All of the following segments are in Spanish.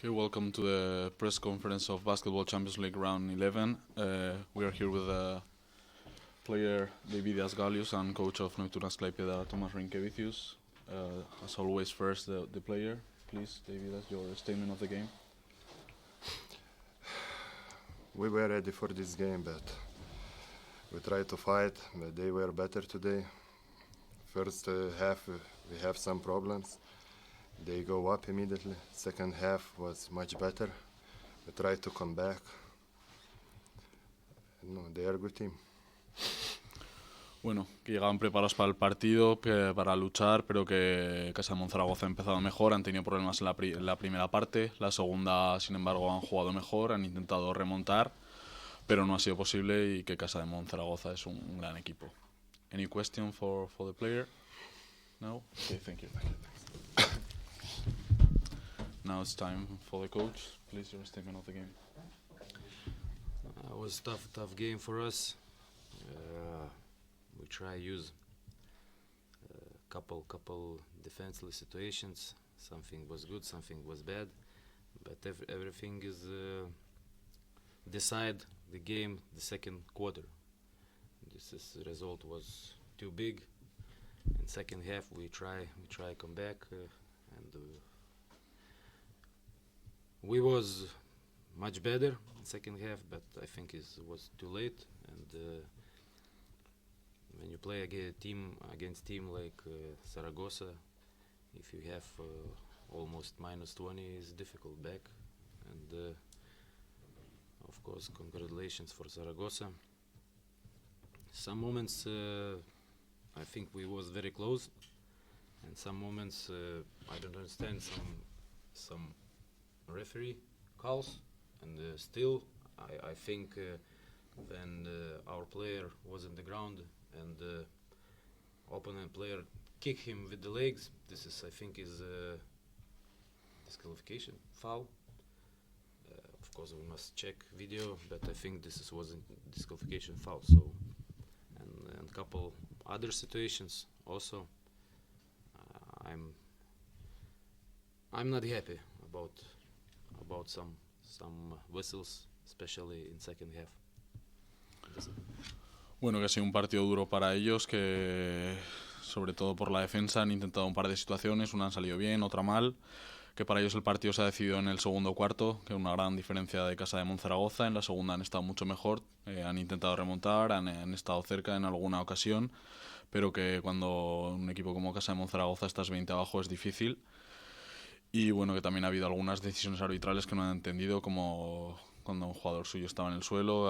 Okay, welcome to the press conference of Basketball Champions League Round 11. We are here with player David Asgalius and coach of Neptunas Klaipeda, Tomas Rinkevicius. As always, first the player. Please, David, that's your statement of the game. We were ready for this game, but we tried to fight, but they were better today. First half, we have some problems. They go up immediately. Second half was much better. We tried to come back. No, they are a good team. Bueno, que llegaban preparados para el partido, para luchar, pero que Casademont Zaragoza ha empezado mejor, han tenido problemas en la primera parte, la segunda, sin embargo, han jugado mejor, han intentado remontar, pero no ha sido posible y que Casademont Zaragoza es un gran equipo. Any question for the player? No? Okay, thank you. Now it's time for the coach. Please, your statement of the game. It was tough game for us. We try use couple defenseless situations. Something was good, something was bad, but everything is decide the game the second quarter. This result was too big. In second half we try come back and we was much better in second half, but I think it was too late. And when you play against team like Zaragoza, if you have almost -20, it's difficult back. And of course, congratulations for Zaragoza. Some moments I think we was very close, and some moments I don't understand some referee calls, and still I think when our player was on the ground and the opponent player kick him with the legs, this is I think is a disqualification foul. Of course we must check video, but I think this was a disqualification foul. So and couple other situations also I'm not happy about some whistles, especially in second half. Bueno, que ha sido un partido duro para ellos, que sobre todo por la defensa han intentado un par de situaciones, una han salido bien, otra mal, que para ellos el partido se ha decidido en el segundo cuarto, que es una gran diferencia de Casademont Zaragoza. En la segunda han estado mucho mejor, han intentado remontar, han estado cerca en alguna ocasión, pero que cuando un equipo como Casademont Zaragoza estás 20 abajo es difícil. Y bueno, que también ha habido algunas decisiones arbitrales que no han entendido, como cuando un jugador suyo estaba en el suelo,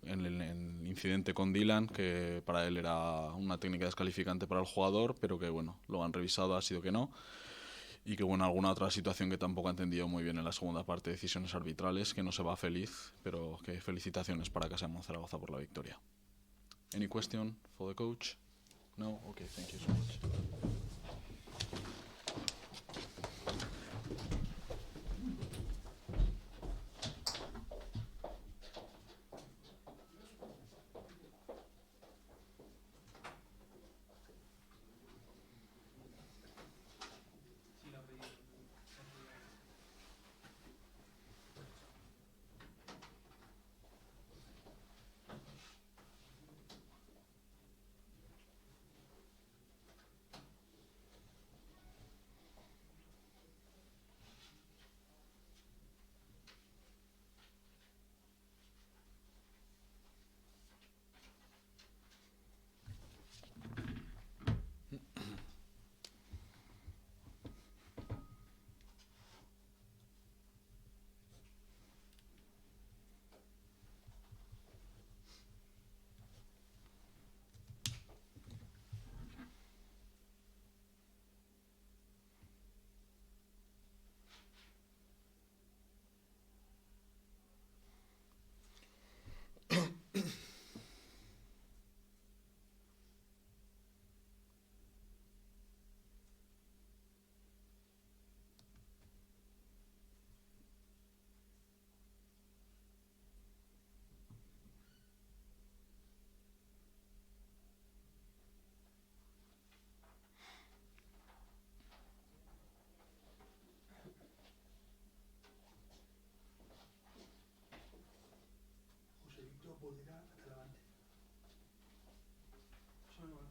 en el incidente con Dylan, que para él era una técnica descalificante para el jugador, pero que bueno, lo han revisado, ha sido que no. Y que bueno, alguna otra situación que tampoco ha entendido muy bien en la segunda parte, decisiones arbitrales, que no se va feliz, pero que felicitaciones para Casademont Zaragoza por la victoria. Any question for the coach? No? Okay, thank you so much.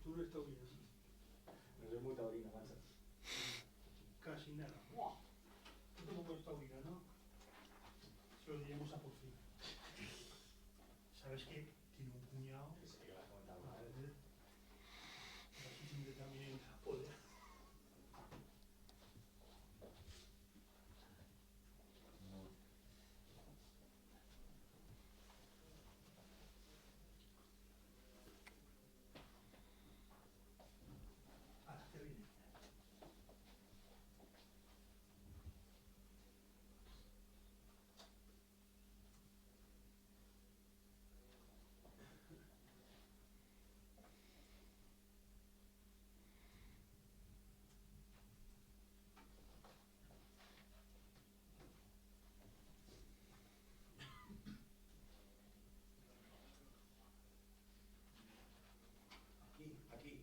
Arturo es taurino. No soy muy taurino, macho. Casi nada. Tú tampoco eres taurino, ¿no? Se lo diremos a por fin. ¿Sabes qué? Tiene un cuñado. Sí, que vas a comentar una vez. Así siempre también poder. Ahora te viene. Aquí.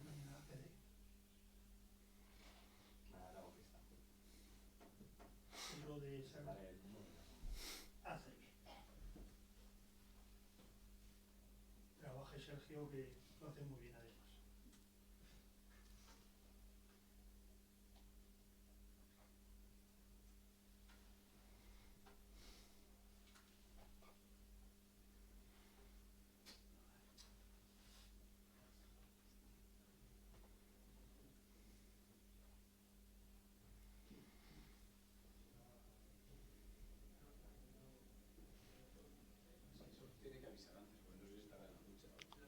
Mañana accede. Nada, la fiesta. Es lo de esa. Vale, el número. Hace bien. Trabaje Sergio, que lo hace muy bien además. Tiene que avisar antes, porque no sé si estará en la ducha.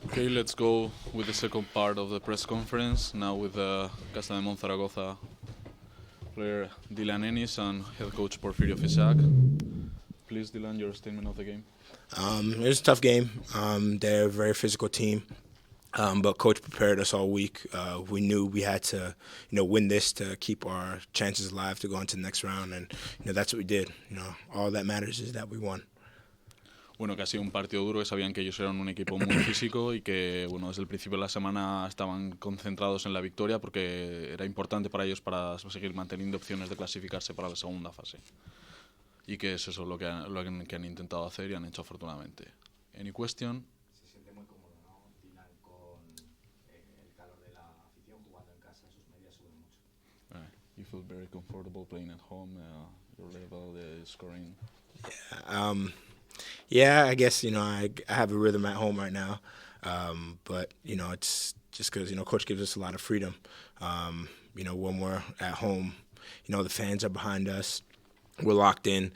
Okay, let's go with the second part of the press conference, now with Casademont Zaragoza player Dylan Ennis and head coach Porfirio Fisac. Please, Dylan, your statement of the game. It was a tough game. They're a very physical team, but coach prepared us all week. We knew we had to, win this to keep our chances alive to go into the next round, and that's what we did. All that matters is that we won. Bueno, que ha sido un partido duro, que sabían que ellos eran un equipo muy físico y que, bueno, desde el principio de la semana estaban concentrados en la victoria porque era importante para ellos para seguir manteniendo opciones de clasificarse para la segunda fase. Y que es eso lo que han intentado hacer y han hecho afortunadamente. Any question? Se siente muy cómodo, ¿no? Dylan con el calor de la afición jugando en casa, sus medias suben mucho. You feel very comfortable playing at home, your level, scoring. Yeah, I guess I have a rhythm at home right now, but it's just because coach gives us a lot of freedom. When we're at home, the fans are behind us. We're locked in.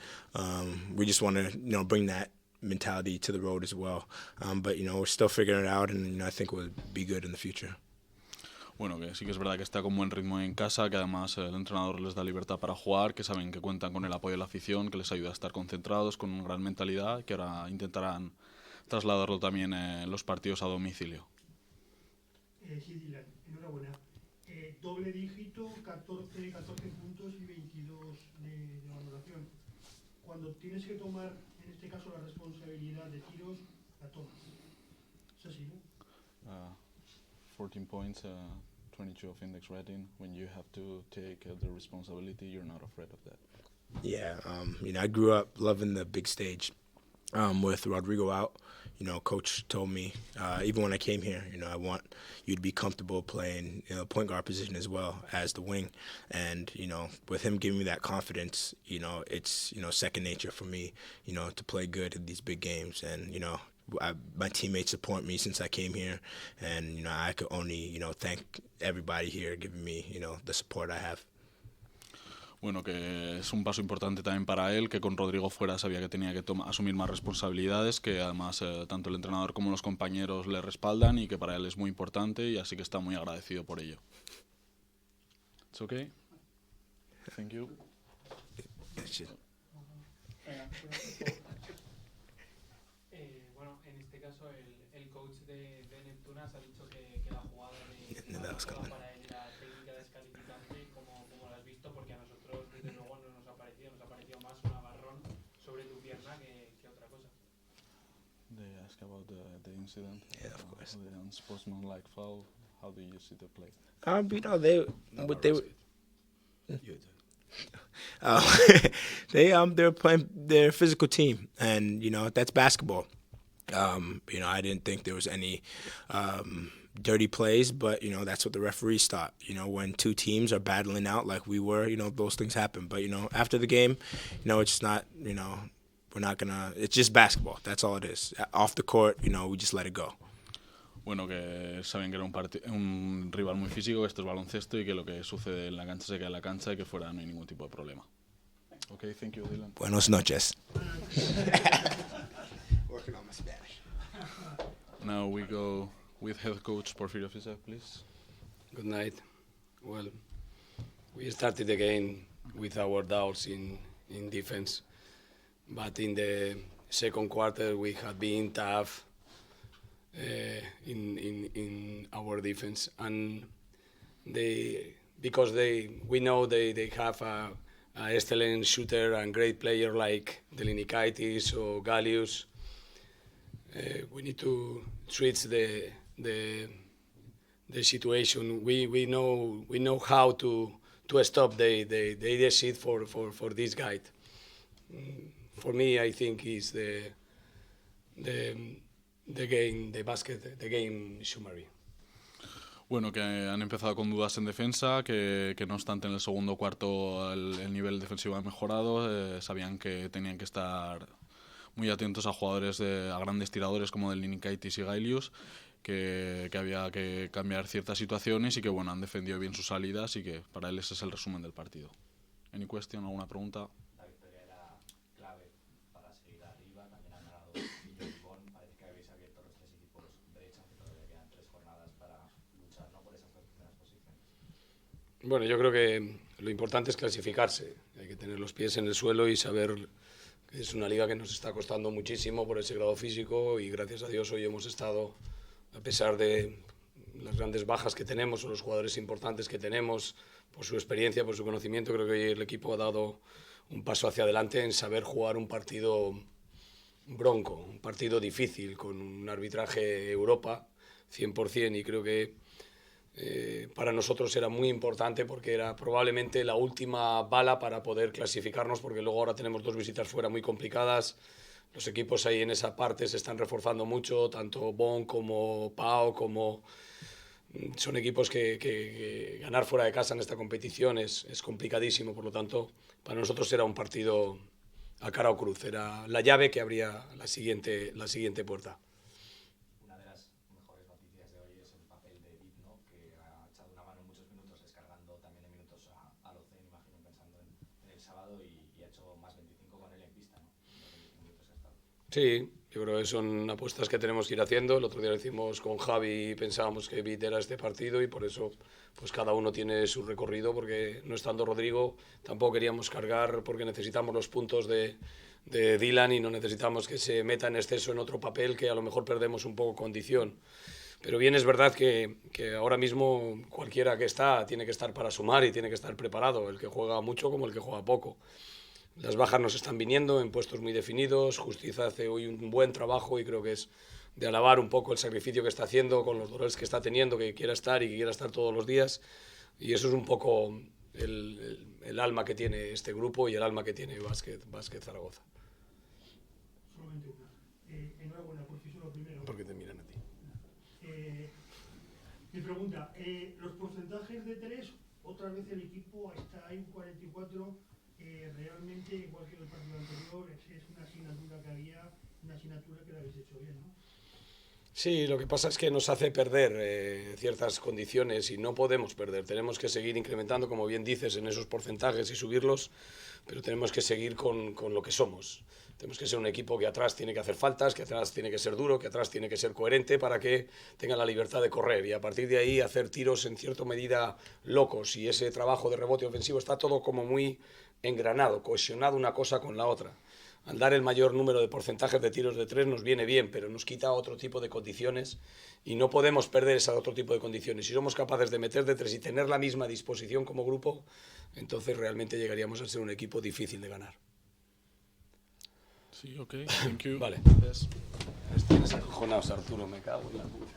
We just want to bring that mentality to the road as well. But we're still figuring it out, and I think we'll be good in the future. Bueno, que sí que es verdad que está con buen ritmo en casa, que además el entrenador les da libertad para jugar, que saben que cuentan con el apoyo de la afición, que les ayuda a estar concentrados, con una gran mentalidad, que ahora intentarán trasladarlo también en los partidos a domicilio. Sí, Dylan, enhorabuena. Doble dígito, 14 puntos y 22 de valoración. Cuando tienes que tomar, en este caso, la responsabilidad de tiros, la tomas. Es así, ¿no? 14 points, 22 of index rating. When you have to take the responsibility, you're not afraid of that. Yeah, I grew up loving the big stage. With Rodrigo out, coach told me, even when I came here, I want you to be comfortable playing point guard position as well as the wing. And, with him giving me that confidence, it's, second nature for me, to play good in these big games. And, my teammates support me since I came here. And, I could only, thank everybody here giving me, the support I have. Bueno, que es un paso importante también para él, que con Rodrigo fuera sabía que tenía que asumir más responsabilidades, que además tanto el entrenador como los compañeros le respaldan y que para él es muy importante y así que está muy agradecido por ello. It's okay? Thank you. Bueno, en este caso el coach de Neptunas ha dicho que la jugada para él era técnica descalificante, como lo has visto, porque a nosotros desde luego no nos ha parecido más un agarrón sobre tu pierna que otra cosa. They ask about the incident, Yeah, of course. the unsportsmanlike foul. How do you see the play? You know, they they're playing their physical team, and you know that's basketball. You know, I didn't think there was any dirty plays, but you know that's what the referees thought. You know, when two teams are battling out like we were, you know, those things happen. But you know, after the game, you know, it's not, you know, we're not gonna. It's just basketball. That's all it is. Off the court, you know, we just let it go. Bueno, que saben que era un rival muy físico, que esto es baloncesto y que lo que sucede en la cancha se queda en la cancha y que fuera no hay ningún tipo de problema. Okay, thank you, Dylan. Buenos noches. Working on my Spanish. Now we go with head coach Porfirio Fisac, please. Good night. Well, we started the game with our doubts in defense, but in the second quarter we have been tough in our defense, and we know they have a excellent shooter and great player like Delinikaitis or Gallius. We need to switch the situation. We know how to stop the leadership for this guy. For me, I think is the game summary. Bueno, que han empezado con dudas en defensa, que no obstante en el segundo cuarto el nivel defensivo ha mejorado, sabían que tenían que estar muy atentos a jugadores, a grandes tiradores como Delinikaitis y Gailius, que había que cambiar ciertas situaciones y que bueno, han defendido bien sus salidas y que para él ese es el resumen del partido. ¿Any question? ¿Alguna pregunta? La victoria era clave para seguir arriba, también han ganado Villo y Bon, parece que habéis abierto los tres equipos brecha, que todavía quedan 3 jornadas para luchar, ¿no?, por esas 2 primeras posiciones. Bueno, yo creo que lo importante es clasificarse, hay que tener los pies en el suelo y saber que es una liga que nos está costando muchísimo por ese grado físico y gracias a Dios hoy hemos estado, a pesar de las grandes bajas que tenemos o los jugadores importantes que tenemos, por su experiencia, por su conocimiento, creo que hoy el equipo ha dado un paso hacia adelante en saber jugar un partido bronco, un partido difícil, con un arbitraje Europa 100%, y creo que para nosotros era muy importante porque era probablemente la última bala para poder clasificarnos, porque luego ahora tenemos 2 visitas fuera muy complicadas. Los equipos ahí en esa parte se están reforzando mucho, tanto Bon como Pau, son equipos que ganar fuera de casa en esta competición es complicadísimo. Por lo tanto, para nosotros era un partido a cara o cruz, era la llave que abría la siguiente puerta. Una de las mejores noticias de hoy es el papel de Vidno, que ha echado una mano en muchos minutos, descargando también en minutos a Locen, imagino, pensando en el sábado, y ha hecho más 25 con él en pista, ¿no? Minutos ha estado. Sí, yo creo que son apuestas que tenemos que ir haciendo. El otro día lo hicimos con Javi y pensábamos que Vid era este partido y por eso pues cada uno tiene su recorrido, porque no estando Rodrigo tampoco queríamos cargar, porque necesitamos los puntos de Dylan y no necesitamos que se meta en exceso en otro papel que a lo mejor perdemos un poco condición. Pero bien es verdad que ahora mismo cualquiera que está tiene que estar para sumar y tiene que estar preparado, el que juega mucho como el que juega poco. Las bajas nos están viniendo en puestos muy definidos. Justicia hace hoy un buen trabajo y creo que es de alabar un poco el sacrificio que está haciendo con los dolores que está teniendo, que quiera estar y que quiera estar todos los días. Y eso es un poco el alma que tiene este grupo y el alma que tiene Básquet Zaragoza. Solamente una. Enhorabuena por eso lo primero. Porque te miran a ti. Mi pregunta, los porcentajes de 3, otra vez el equipo está en 44, realmente igual que el partido anterior, es una asignatura que había, una asignatura que la habéis hecho bien, ¿no? Sí, lo que pasa es que nos hace perder ciertas condiciones y no podemos perder. Tenemos que seguir incrementando, como bien dices, en esos porcentajes y subirlos, pero tenemos que seguir con lo que somos. Tenemos que ser un equipo que atrás tiene que hacer faltas, que atrás tiene que ser duro, que atrás tiene que ser coherente para que tenga la libertad de correr y a partir de ahí hacer tiros en cierta medida locos, y ese trabajo de rebote ofensivo está todo como muy engranado, cohesionado una cosa con la otra. Al dar el mayor número de porcentajes de tiros de tres nos viene bien, pero nos quita otro tipo de condiciones y no podemos perder ese otro tipo de condiciones. Si somos capaces de meter de tres y tener la misma disposición como grupo, entonces realmente llegaríamos a ser un equipo difícil de ganar. Sí, ok, thank you. Vale. Yes. Estás acojonados, Arturo, me cago en la puta.